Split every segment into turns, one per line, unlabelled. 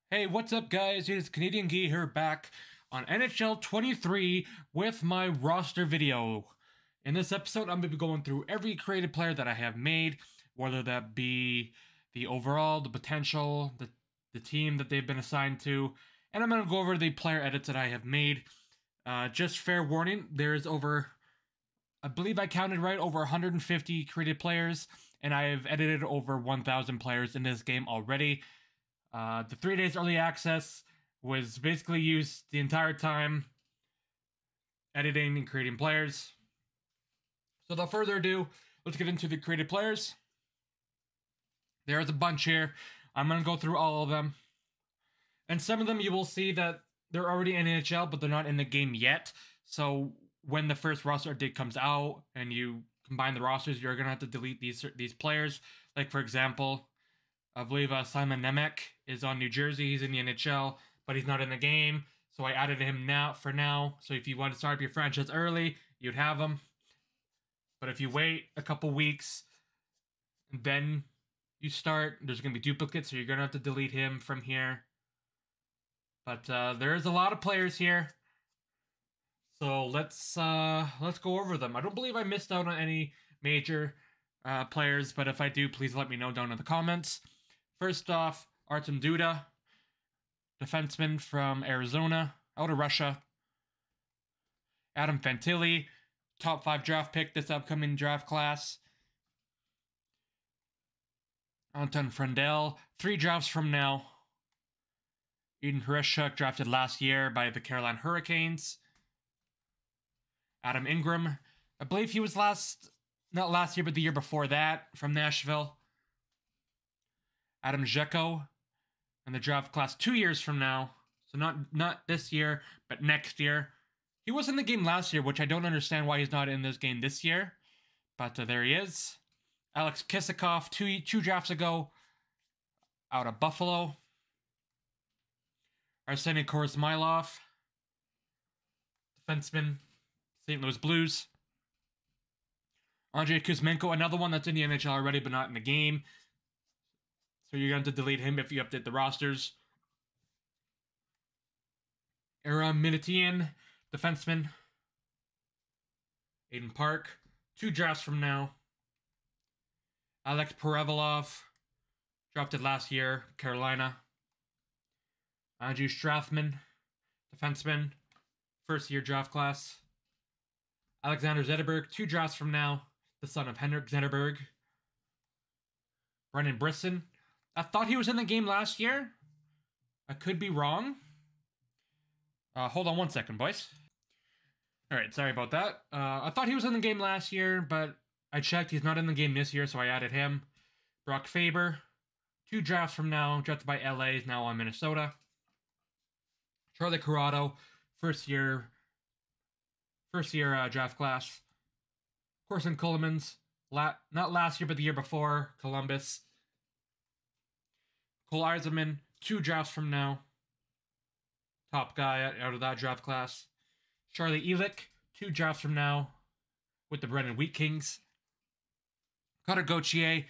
Hey, what's up, guys? It is Canadian Gee here back on NHL 23 with my roster video. In this episode, I'm going to be going through every created player that I have made, whether that be the overall, the potential, the team that they've been assigned to, and I'm going to go over the player edits that I have made. Just fair warning, there's over, I believe I counted right, over 150 created players, and I have edited over 1,000 players in this game already. The 3 days early access was basically used the entire time editing and creating players. So without further ado, let's get into the created players. There's a bunch here. I'm going to go through all of them. And some of them you will see that they're already in NHL, but they're not in the game yet. So when the first roster update comes out and you combine the rosters, you're going to have to delete these players. Like, for example, I believe Simon Nemec is on New Jersey. He's in the NHL, but he's not in the game. So I added him for now. So if you want to start up your franchise early, you'd have him. But if you wait a couple weeks, then you start, there's going to be duplicates, so you're going to have to delete him from here. But there is a lot of players here. So let's go over them. I don't believe I missed out on any major players, but if I do, please let me know down in the comments. First off, Artem Duda, defenseman from Arizona, out of Russia. Adam Fantilli, top 5 draft pick this upcoming draft class. Anton Frendel, 3 drafts from now. Eden Hrishchuk, drafted last year by the Carolina Hurricanes. Adam Ingram, I believe he was not last year, but the year before that, from Nashville. Adam Zheko in the draft class 2 years from now. So not this year, but next year. He was in the game last year, which I don't understand why he's not in this game this year. But there he is. Alex Kisakov, two drafts ago, out of Buffalo. Arseny Korosmylov, defenseman, St. Louis Blues. Andrei Kuzmenko, another one that's in the NHL already, but not in the game. So you're going to delete him if you update the rosters. Aram Minitian, defenseman. Aiden Park, 2 drafts from now. Alex Perevalov, drafted last year, Carolina. Andrew Strathman, defenseman, first-year draft class. Alexander Zetterberg, 2 drafts from now, the son of Henrik Zetterberg. Brendan Brisson, I thought he was in the game last year. I could be wrong. Hold on one second, boys. Alright, sorry about that. I thought he was in the game last year, but I checked. He's not in the game this year, so I added him. Brock Faber, 2 drafts from now, drafted by LA, is now on Minnesota. Charlie Corrado, first year draft class. Corson Colemans, not last year, but the year before, Columbus. Cole Eiserman, 2 drafts from now. Top guy out of that draft class. Charlie Elick, 2 drafts from now with the Brennan Wheat Kings. Cutter Gauthier,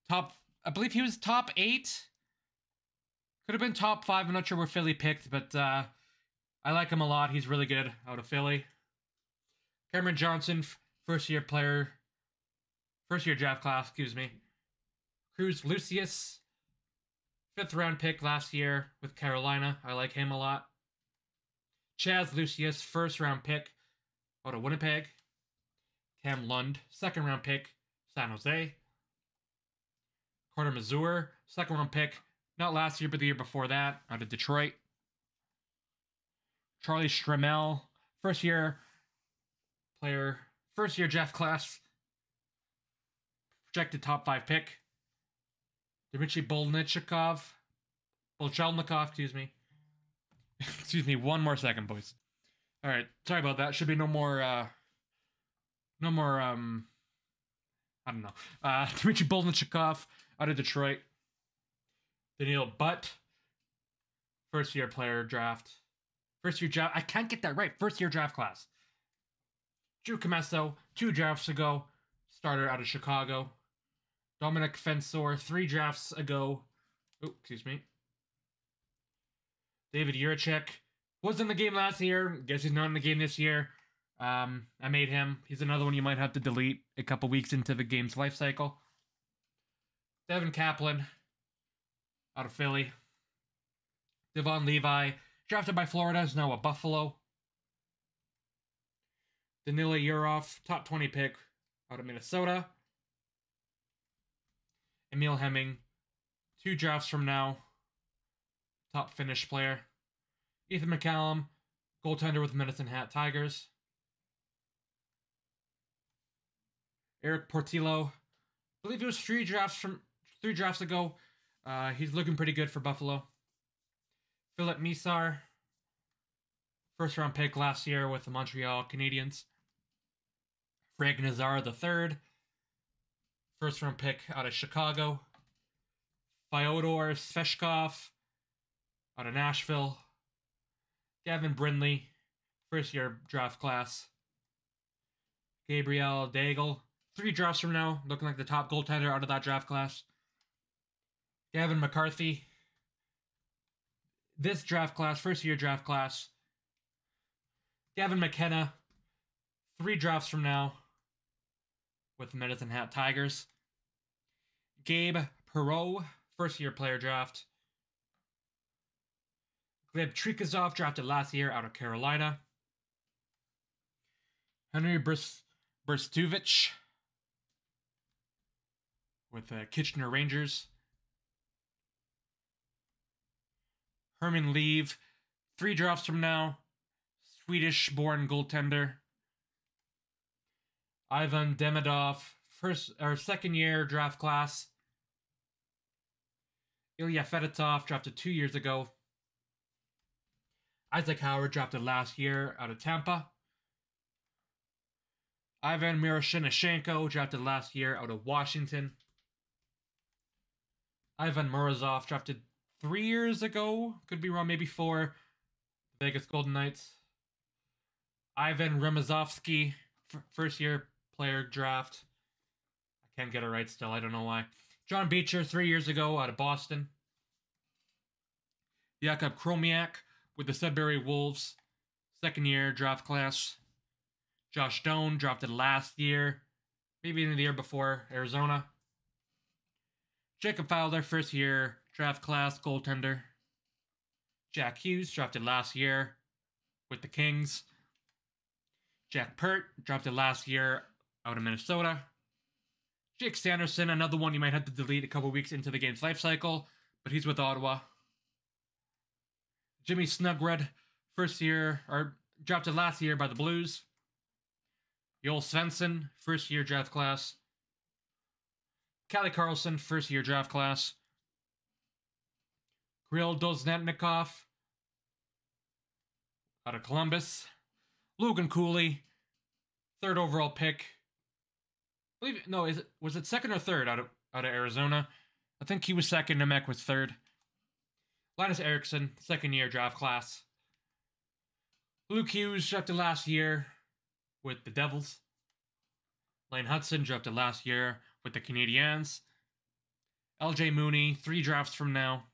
I believe he was top 8. Could have been top 5. I'm not sure where Philly picked, but I like him a lot. He's really good out of Philly. Cameron Johnson, first-year draft class, excuse me. Cruz Lucius, 5th-round pick last year with Carolina. I like him a lot. Chaz Lucius, 1st-round pick out of Winnipeg. Cam Lund, 2nd-round pick, San Jose. Carter Mazur, 2nd-round pick, not last year, but the year before that, out of Detroit. Charlie Stramel, first-year draft class. Projected top 5 pick. Dmitry Bolchelnikov, excuse me. Excuse me, one more second, boys. Alright, sorry about that. Should be no more, I don't know. Dmitry Bolchelnikov out of Detroit. Daniil Butt, first-year draft. I can't get that right. First-year draft class. Drew Commesso, 2 drafts ago, starter out of Chicago. Dominic Fensor, 3 drafts ago. Oh, excuse me. David Juracek was in the game last year. Guess he's not in the game this year. I made him. He's another one you might have to delete a couple weeks into the game's life cycle. Devin Kaplan out of Philly. Devon Levi, drafted by Florida, is now a Buffalo. Danila Yurov, top 20 pick out of Minnesota. Emil Hemming, 2 drafts from now, top Finnish player. Ethan McCallum, goaltender with Medicine Hat Tigers. Eric Portillo, I believe it was 3 drafts ago. He's looking pretty good for Buffalo. Philip Misar, first round pick last year with the Montreal Canadiens. Frank Nazar III, first round pick out of Chicago. Fyodor Sveshkov out of Nashville. Gavin Brindley, first year draft class. Gabriel Daigle, 3 drafts from now, looking like the top goaltender out of that draft class. Gavin McCarthy, this draft class, first year draft class. Gavin McKenna, 3 drafts from now with the Medicine Hat Tigers. Gabe Perreault, first year player draft. Gleb Trikazov, drafted last year out of Carolina. Henry Brstuvich with Kitchener Rangers. Herman Leave, 3 drafts from now, Swedish-born goaltender. Ivan Demidov, second year draft class. Ilya Fedotov, drafted 2 years ago. Isaac Howard, drafted last year out of Tampa. Ivan Miroshnichenko, drafted last year out of Washington. Ivan Morozov, drafted 3 years ago, could be wrong, maybe 4, Vegas Golden Knights. Ivan Remazovsky, first year player draft. I can't get it right still, I don't know why. John Beecher, 3 years ago, out of Boston. Jakub Kromiak with the Sudbury Wolves, second year draft class. Josh Doan, drafted last year, maybe in the year before, Arizona. Jacob Fowler, first year draft class, goaltender. Jack Hughes, drafted last year with the Kings. Jack Pert, drafted last year out of Minnesota. Jake Sanderson, another one you might have to delete a couple weeks into the game's life cycle, but he's with Ottawa. Jimmy Snugred, first year, or drafted last year by the Blues. Joel Svensson, first year draft class. Kalle Carlson, first year draft class. Kirill Doznetnikov out of Columbus. Logan Cooley, 3rd overall pick. Was it 2nd or 3rd out of Arizona? I think he was 2nd, Nemec was 3rd. Linus Eriksson, 2nd year draft class. Luke Hughes, drafted last year with the Devils. Lane Hudson, drafted last year with the Canadiens. LJ Mooney, 3 drafts from now.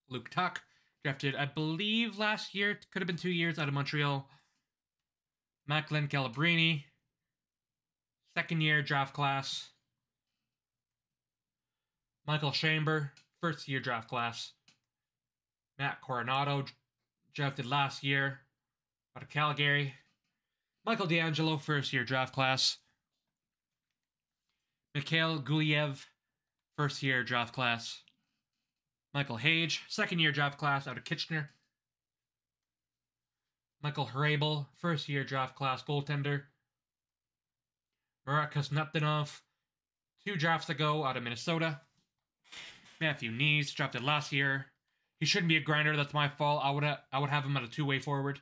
Luke Tuck, drafted, I believe, last year. Could have been 2 years, out of Montreal. Macklin Calabrini, 2nd year draft class. Michael Chamber, 1st year draft class. Matt Coronado, drafted last year out of Calgary. Michael D'Angelo, 1st year draft class. Mikhail Gulyev, 1st year draft class. Michael Hage, 2nd year draft class out of Kitchener. Michael Hrabel, 1st year draft class goaltender. Murat Kuznetsov, 2 drafts ago out of Minnesota. Matthew Nees, drafted last year. He shouldn't be a grinder, that's my fault. I would have him at a 2-way forward.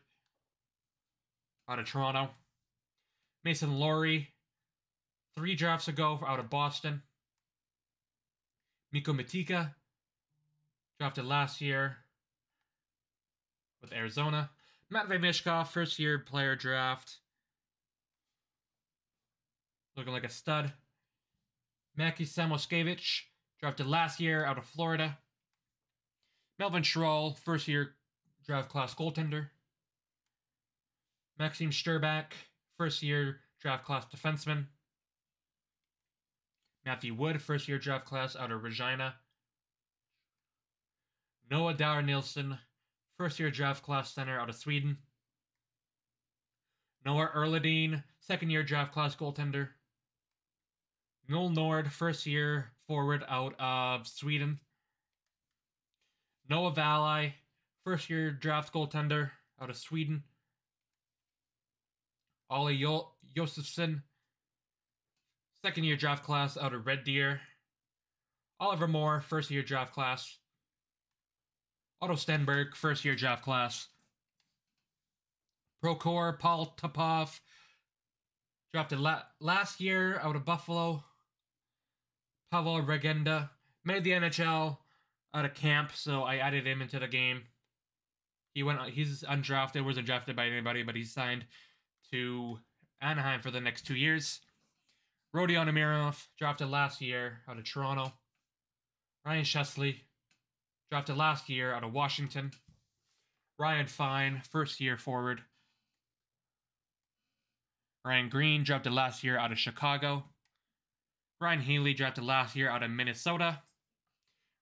Out of Toronto. Mason Laurie, 3 drafts ago out of Boston. Mikko Mitika, drafted last year with Arizona. Matvey Mishkov, 1st year player draft. Looking like a stud. Maki Samoskevich, drafted last year out of Florida. Melvin Schroll, first-year draft class goaltender. Maxim Sturback, first-year draft class defenseman. Matthew Wood, first-year draft class out of Regina. Noah Dower Nielsen, first-year draft class center out of Sweden. Noah Erledine, second-year draft class goaltender. Noel Nord, first-year forward out of Sweden. Noah Valai, first-year draft goaltender out of Sweden. Ollie Josefsson, second-year draft class out of Red Deer. Oliver Moore, first-year draft class. Otto Stenberg, first-year draft class. Prokhor Paul Topov, drafted last year out of Buffalo. Pavel Regenda made the NHL out of camp, so I added him into the game. He's undrafted, wasn't drafted by anybody, but he's signed to Anaheim for the next 2 years. Rodion Amirov, drafted last year out of Toronto. Ryan Shesley, drafted last year out of Washington. Ryan Fine, first-year forward. Ryan Green, drafted last year out of Chicago. Ryan Healy, drafted last year out of Minnesota.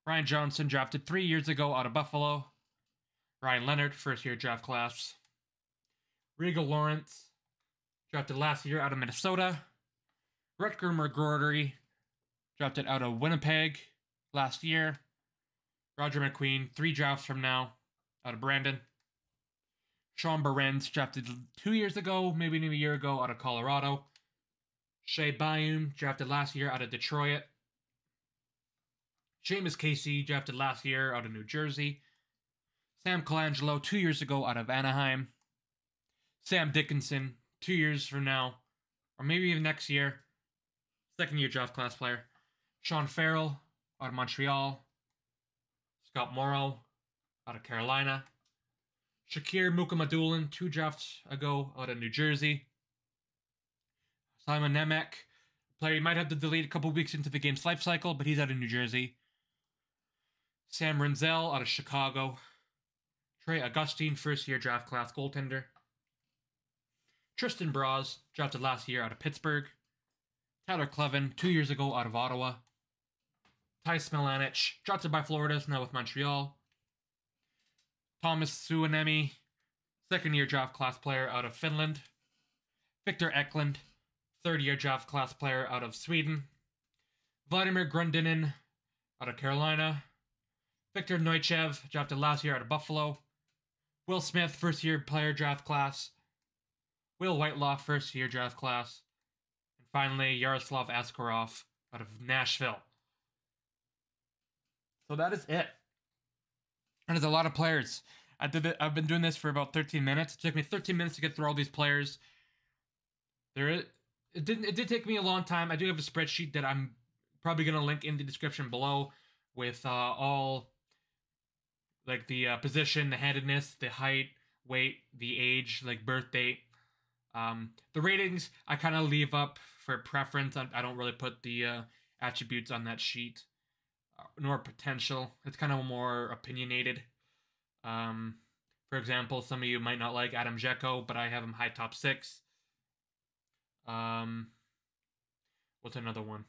Ryan Johnson, drafted 3 years ago out of Buffalo. Ryan Leonard, first-year draft class. Regal Lawrence, drafted last year out of Minnesota. Rutger McGroarty, drafted out of Winnipeg last year. Roger McQueen, 3 drafts from now, out of Brandon. Sean Behrens, drafted 2 years ago, maybe a year ago, out of Colorado. Shea Bayum, drafted last year out of Detroit. Seamus Casey, drafted last year out of New Jersey. Sam Colangelo, 2 years ago, out of Anaheim. Sam Dickinson, 2 years from now, or maybe even next year, second-year draft class player. Sean Farrell, out of Montreal. Scott Morrow, out of Carolina. Shakir Mukhamadullin, 2 drafts ago, out of New Jersey. Simon Nemec, player you might have to delete a couple weeks into the game's life cycle, but he's out of New Jersey. Sam Renzel, out of Chicago. Trey Augustine, first-year draft class goaltender. Tristan Braz, drafted last year out of Pittsburgh. Tyler Clevin, 2 years ago, out of Ottawa. Ty Smelanich, drafted by Florida, is now with Montreal. Thomas Suonemi, second-year draft class player out of Finland. Victor Eklund, third-year draft class player out of Sweden. Vladimir Grundinin, out of Carolina. Victor Neuchev, drafted last year out of Buffalo. Will Smith, first-year player draft class. Will Whitelaw, first-year draft class. And finally, Yaroslav Askarov, out of Nashville. So that is it. And there's a lot of players. I've been doing this for about 13 minutes. It took me 13 minutes to get through all these players. It did take me a long time. I do have a spreadsheet that I'm probably going to link in the description below with all like the position, the handedness, the height, weight, the age, like birth date. The ratings I kind of leave up for preference. I don't really put the attributes on that sheet, nor potential. It's kind of more opinionated. For example, some of you might not like Adam Dzeko, but I have him high top 6. What's another one?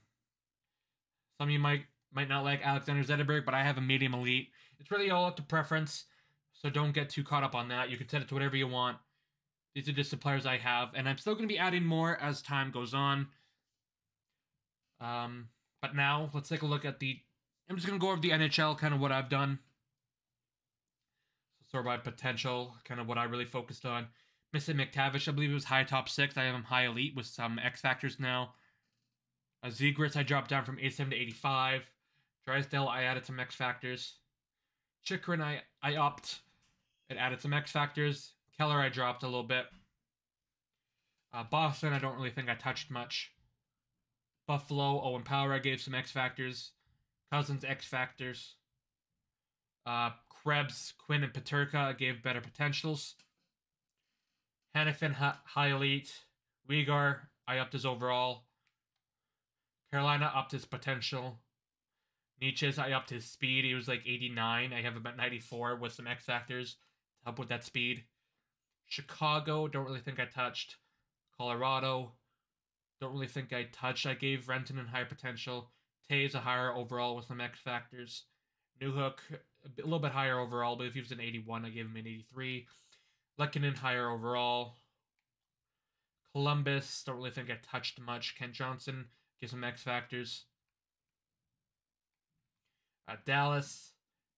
Some of you might not like Alexander Zetterberg, but I have a medium elite. It's really all up to preference, so don't get too caught up on that. You can set it to whatever you want. These are just the players I have, and I'm still going to be adding more as time goes on. But now, let's take a look at I'm just going to go over the NHL, kind of what I've done. So sort by potential, kind of what I really focused on. Missy McTavish, I believe it was high top 6. I have him high elite with some X factors now. Zegras, I dropped down from 87 to 85. Drysdale, I added some X factors. Chikrin, I upped. It added some X factors. Keller, I dropped a little bit. Boston, I don't really think I touched much. Buffalo, Owen Power, I gave some X factors. Cousins, X factors. Krebs, Quinn, and Peterka, I gave better potentials. Hannafin, high elite. Uyghur, I upped his overall. Carolina upped his potential. Nietzsche's, I upped his speed. He was like 89. I have him at 94 with some X factors to help with that speed. Chicago, don't really think I touched. Colorado, don't really think I touched. I gave Renton and high potential. Taves a higher overall with some X factors. Newhook, a little bit higher overall, but if he was an 81, I gave him an 83. Lehkonen, higher overall. Columbus, don't really think I touched much. Kent Johnson, give some X factors. Dallas,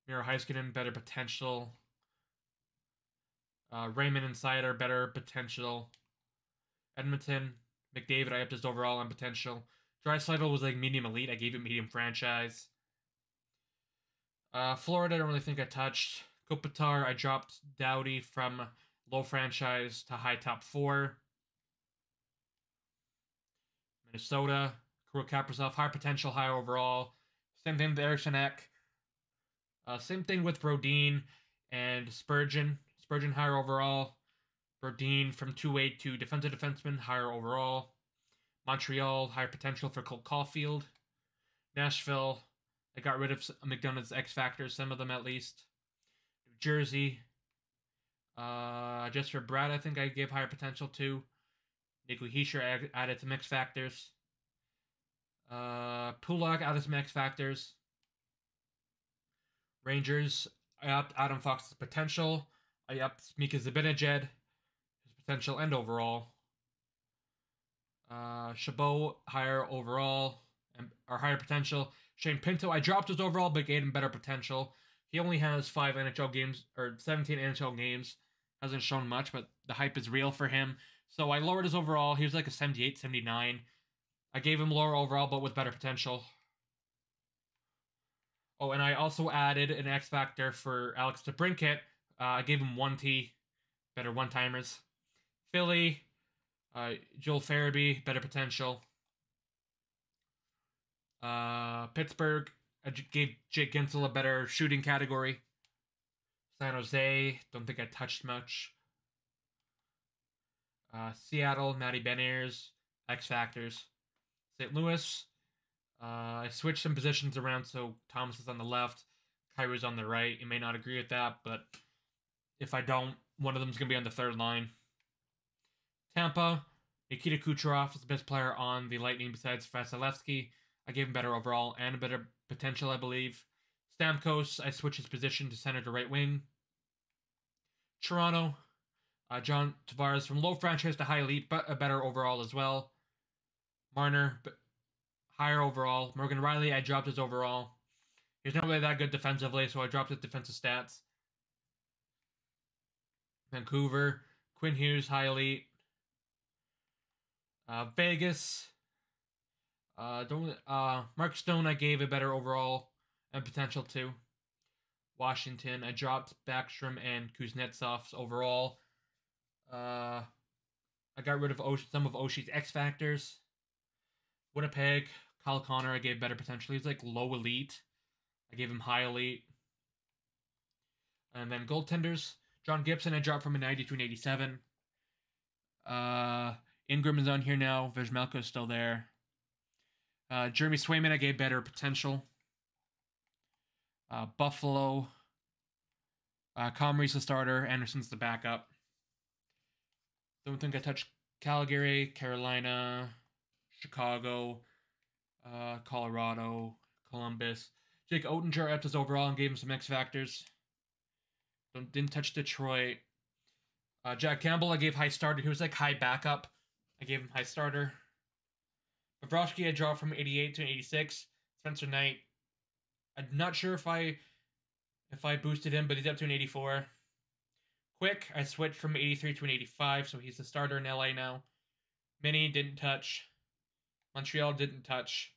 Miro Heiskanen, better potential. Raymond Insider, better potential. Edmonton, McDavid, I upped his overall and potential. Draisaitl was like medium elite. I gave it medium franchise. Florida, I don't really think I touched. Kopitar, I dropped Doughty from low franchise to high top 4. Minnesota, Kirill Kaprizov, high potential, high overall. Same thing with Eriksson Ek. Same thing with Brodin and Spurgeon. Spurgeon, higher overall. Brodin from 2-8 to defensive defenseman, higher overall. Montreal, higher potential for Cole Caulfield. Nashville, I got rid of McDonough's X factors, some of them at least. New Jersey, just for Brad, I think I gave higher potential to. Nico Hischier added some X factors. Pulak added some X factors. Rangers, I upped Adam Fox's potential. I upped Mika Zibanejad, his potential and overall. Chabot, higher overall, or higher potential. Shane Pinto, I dropped his overall, but gave him better potential. He only has 5 NHL games, or 17 NHL games. Hasn't shown much, but the hype is real for him. So I lowered his overall. He was like a 78, 79. I gave him lower overall, but with better potential. Oh, and I also added an X factor for Alex DeBrincat. I gave him 1T, better one-timers. Philly, Joel Farabee, better potential. Pittsburgh, I gave Jake Gensel a better shooting category. San Jose, don't think I touched much. Seattle, Matty Beniers, X factors. St. Louis, I switched some positions around so Thomas is on the left, Kyrie's on the right. You may not agree with that, but if I don't, one of them is going to be on the third line. Tampa, Nikita Kucherov is the best player on the Lightning besides Vasilevsky. I gave him better overall and a better potential, I believe. Stamkos, I switched his position to center to right wing. Toronto, John Tavares from low franchise to high elite, but a better overall as well. Marner, higher overall. Morgan Riley, I dropped his overall. He's not really that good defensively, so I dropped his defensive stats. Vancouver, Quinn Hughes, high elite. Vegas, Mark Stone, I gave a better overall and potential to. Washington, I dropped Backstrom and Kuznetsov's overall. I got rid of some of Oshie's X factors. Winnipeg, Kyle Connor, I gave better potential. He's like low elite. I gave him high elite. And then goaltenders, John Gibson, I dropped from a 90 to an 87. Ingram is on here now. Vejmelka is still there. Jeremy Swayman, I gave better potential. Buffalo. Comrie's the starter. Anderson's the backup. Don't think I touched Calgary, Carolina, Chicago, Colorado, Columbus. Jake Oettinger upped his overall and gave him some X factors. Didn't touch Detroit. Jack Campbell, I gave high starter. He was like high backup. I gave him high starter. Bobrovsky, I dropped from 88 to an 86. Spencer Knight, I'm not sure if I boosted him, but he's up to an 84. Quick, I switched from 83 to an 85, so he's the starter in LA now. Minnie didn't touch. Montreal didn't touch.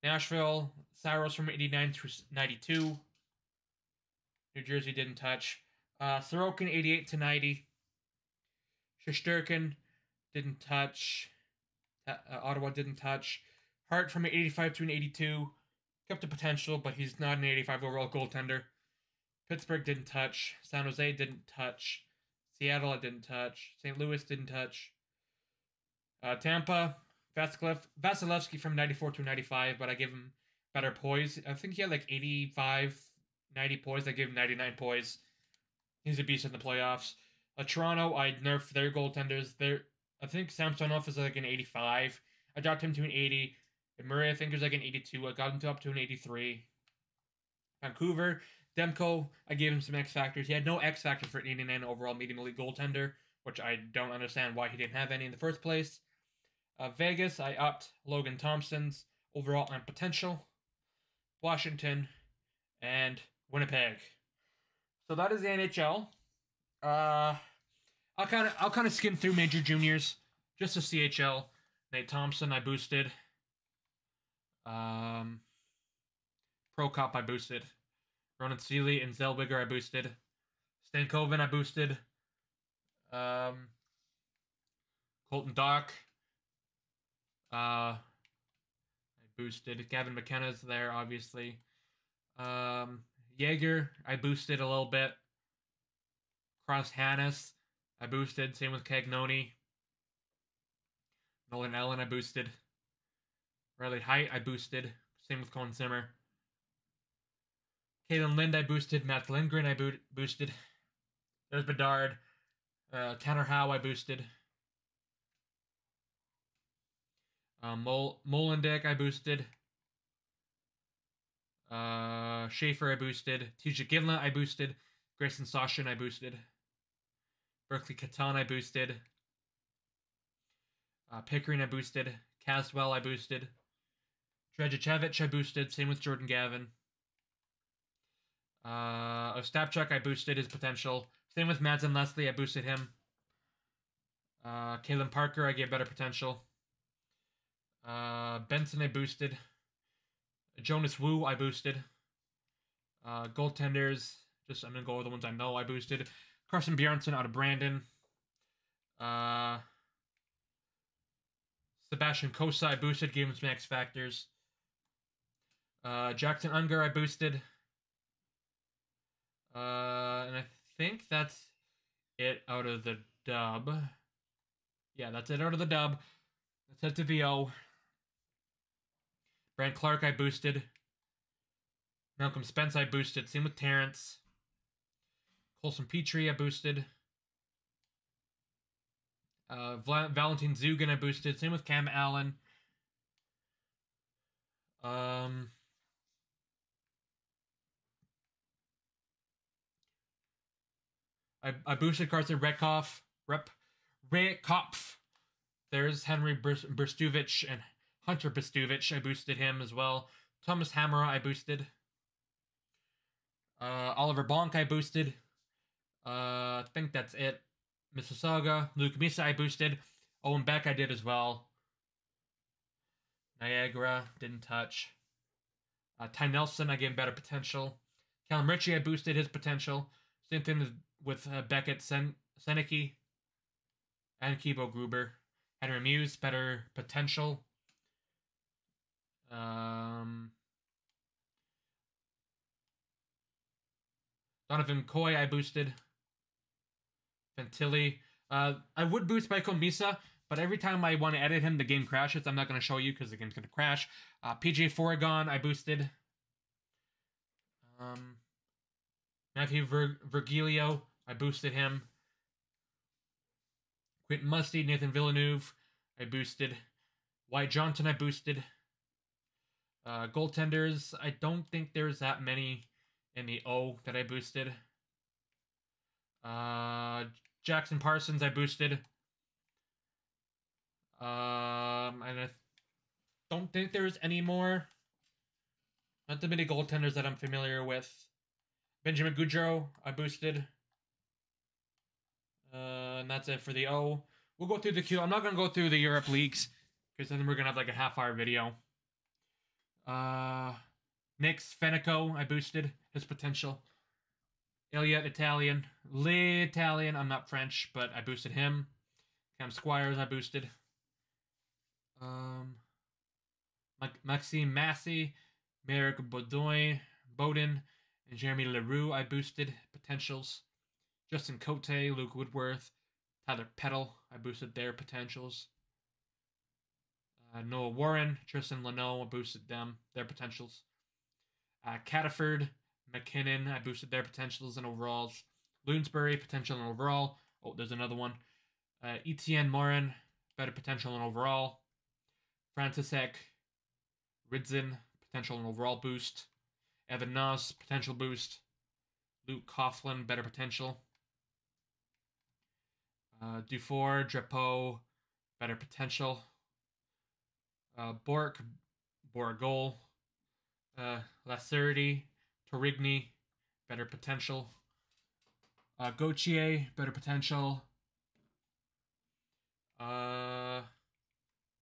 Nashville, Saros from 89 to 92. New Jersey didn't touch. Sorokin 88 to 90. Shesterkin didn't touch. Ottawa didn't touch. Hart from an 85 to an 82. Kept the potential, but he's not an 85 overall goaltender. Pittsburgh didn't touch. San Jose didn't touch. Seattle I didn't touch. St. Louis didn't touch. Tampa, Vasilevsky from 94 to 95, but I give him better poise. I think he had like 85, 90 poise. I gave him 99 poise. He's a beast in the playoffs. Toronto, I nerfed their goaltenders. I think Samsonov is like an 85. I dropped him to an 80. And Murray, I think, is like an 82. I got him up to an 83. Vancouver, Demko, I gave him some X factors. He had no X factor for an 89 overall medium elite goaltender, which I don't understand why he didn't have any in the first place. Vegas, I upped Logan Thompson's overall and potential. Washington, and Winnipeg. So that is the NHL. I'll kind of skim through major juniors. Just the CHL. Nate Thompson, I boosted. Pro Cup, I boosted. Ronan Seeley and Zellweger, I boosted. Stankoven, I boosted. Colton Dock. I boosted. Gavin McKenna's there, obviously. Jaeger, I boosted a little bit. Cross Hannes, I boosted. Same with Cagnoni. Nolan Allen, I boosted. Riley Height, I boosted. Same with Colin Zimmer. Kalen Lind, I boosted. Matt Lindgren, I boosted. There's Bedard. Tanner Howe, I boosted. Molendick, I boosted. Schaefer, I boosted. Tisha Givna, I boosted. Grayson Sashin, I boosted. Berkeley Catan, I boosted. Pickering, I boosted. Caswell, I boosted. Dragicevic, I boosted. Same with Jordan Gavin. Ostapchuk, I boosted his potential. Same with Madsen Leslie, I boosted him. Kalen Parker, I gave better potential. Benson, I boosted. Jonas Wu, I boosted. Goaltenders, I'm going to go with the ones I know I boosted. Carson Bjornsson out of Brandon. Sebastian Kosa, I boosted, gave him some X factors. Jackson Unger, I boosted. And I think that's it out of the dub. Yeah, that's it out of the dub. Let's head to VO. Brant Clark, I boosted. Malcolm Spence, I boosted. Same with Terrence. Colson Petrie, I boosted. Valentin Zugan, I boosted. Same with Cam Allen. I boosted Carson Retkopf. There's Henry Brstuvich and Hunter Brstuvich. I boosted him as well. Thomas Hammer, I boosted. Oliver Bonk, I boosted. I think that's it. Mississauga. Luke Misa, I boosted. Owen Beck, I did as well. Niagara, didn't touch. Ty Nelson, I gave him better potential. Callum Ritchie, I boosted his potential. Same thing with Beckett Seneke and Kibo Gruber. Henry Muse, better potential. Donovan Coy, I boosted. Ventilli. I would boost Michael Misa, but every time I want to edit him, the game crashes. I'm not going to show you because the game's going to crash. PJ Foregon, I boosted. Matthew Virgilio, I boosted him. Quentin Musty, Nathan Villeneuve, I boosted. Wyatt Johnson, I boosted. Goaltenders, I don't think there's that many in the O that I boosted. Jackson Parsons, I boosted. And I don't think there's any more. Not that many goaltenders that I'm familiar with. Benjamin Goudreau, I boosted. And that's it for the O. We'll go through the Q. I'm not going to go through the Europe leagues because then we're going to have like a half-hour video. Nick's Fenico, I boosted his potential. Elliot Italian. L'Italian, I'm not French, but I boosted him. Cam Squires, I boosted. Maxime Massey, Merrick Bowden, and Jeremy Leroux, I boosted potentials. Justin Cote, Luke Woodworth, Tyler Peddle, I boosted their potentials. Noah Warren, Tristan Leno, I boosted their potentials. Cataford, McKinnon, I boosted their potentials and overalls. Loonsbury, potential and overall. Oh, there's another one. Etienne Morin, better potential and overall. Frantisek, Ridzen, potential and overall boost. Evan Noss, potential boost. Luke Coughlin, better potential. Dufour, Drapeau, better potential. Bork, Borgol, Lacerity, Torigny, better potential. Gauthier, better potential.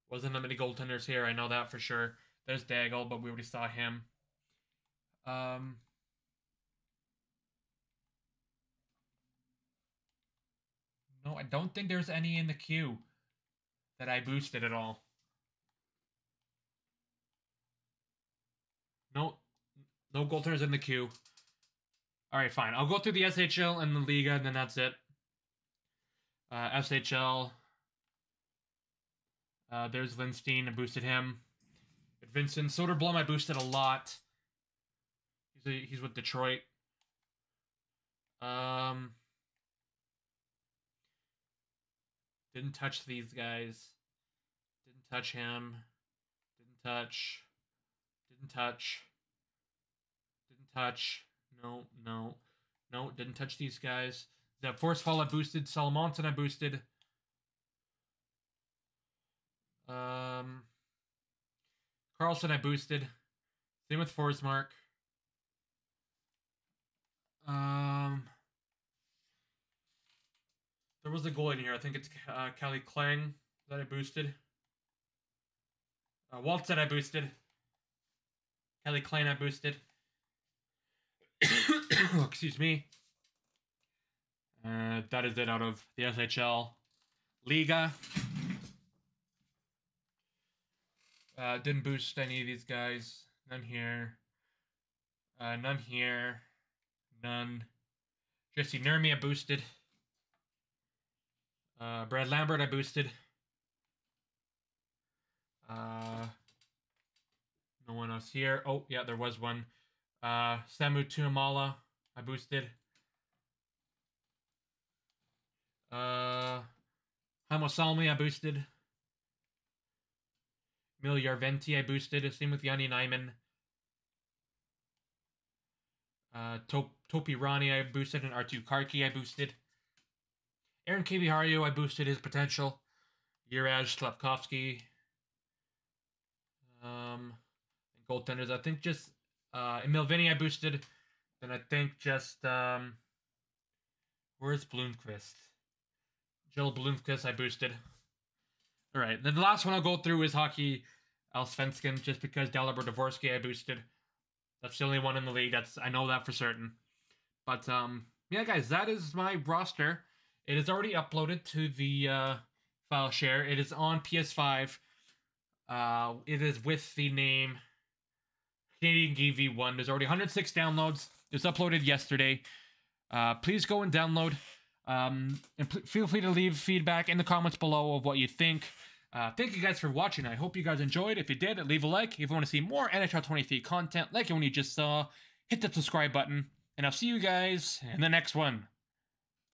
Wasn't that many goaltenders here, I know that for sure. There's Daigle, but we already saw him. No, I don't think there's any in the queue that I boosted at all. No goaltenders in the queue. Alright, fine. I'll go through the SHL and the Liga, and then that's it. SHL. There's Lindstein. I boosted him. Vincent Soderblom, I boosted a lot. He's with Detroit. Didn't touch these guys. Didn't touch him. Didn't touch. Didn't touch. Didn't touch. No. Didn't touch these guys. That Forcefall I boosted. Salamonson I boosted. Carlson I boosted. Same with Forsmark. There was a goal in here. I think it's Kelly Klang that I boosted. Walt said I boosted. Kelly Klang I boosted. Excuse me. That is it out of the SHL. Liga. Didn't boost any of these guys. None here. None here. None. Jesse Nurmi I boosted. Brad Lambert I boosted. No one else here. Oh, yeah, there was one. Samu Tuamala I boosted. Hamo Salmi I boosted. Emil Yarventi I boosted. Same with Yanni Nyman. Topi Rani I boosted, and R2 Karki I boosted. Aaron Kavihario I boosted his potential. Juraj Slavkovsky. Goaltenders, I think just Emil Vinny I boosted. Then I think just where's Bloomquist? Jill Bloomquist I boosted. Alright, then the last one I'll go through is Hockey Allsvenskan, just because Dalibor Dvorsky I boosted. That's the only one in the league. I know that for certain. But yeah, guys, that is my roster. It is already uploaded to the file share. It is on PS5. It is with the name Canadian Gear V1. There's already 106 downloads. It was uploaded yesterday. Please go and download. And feel free to leave feedback in the comments below of what you think. Thank you guys for watching. I hope you guys enjoyed. If you did, leave a like. If you want to see more NHL 23 content like the one you just saw, hit the subscribe button. And I'll see you guys in the next one.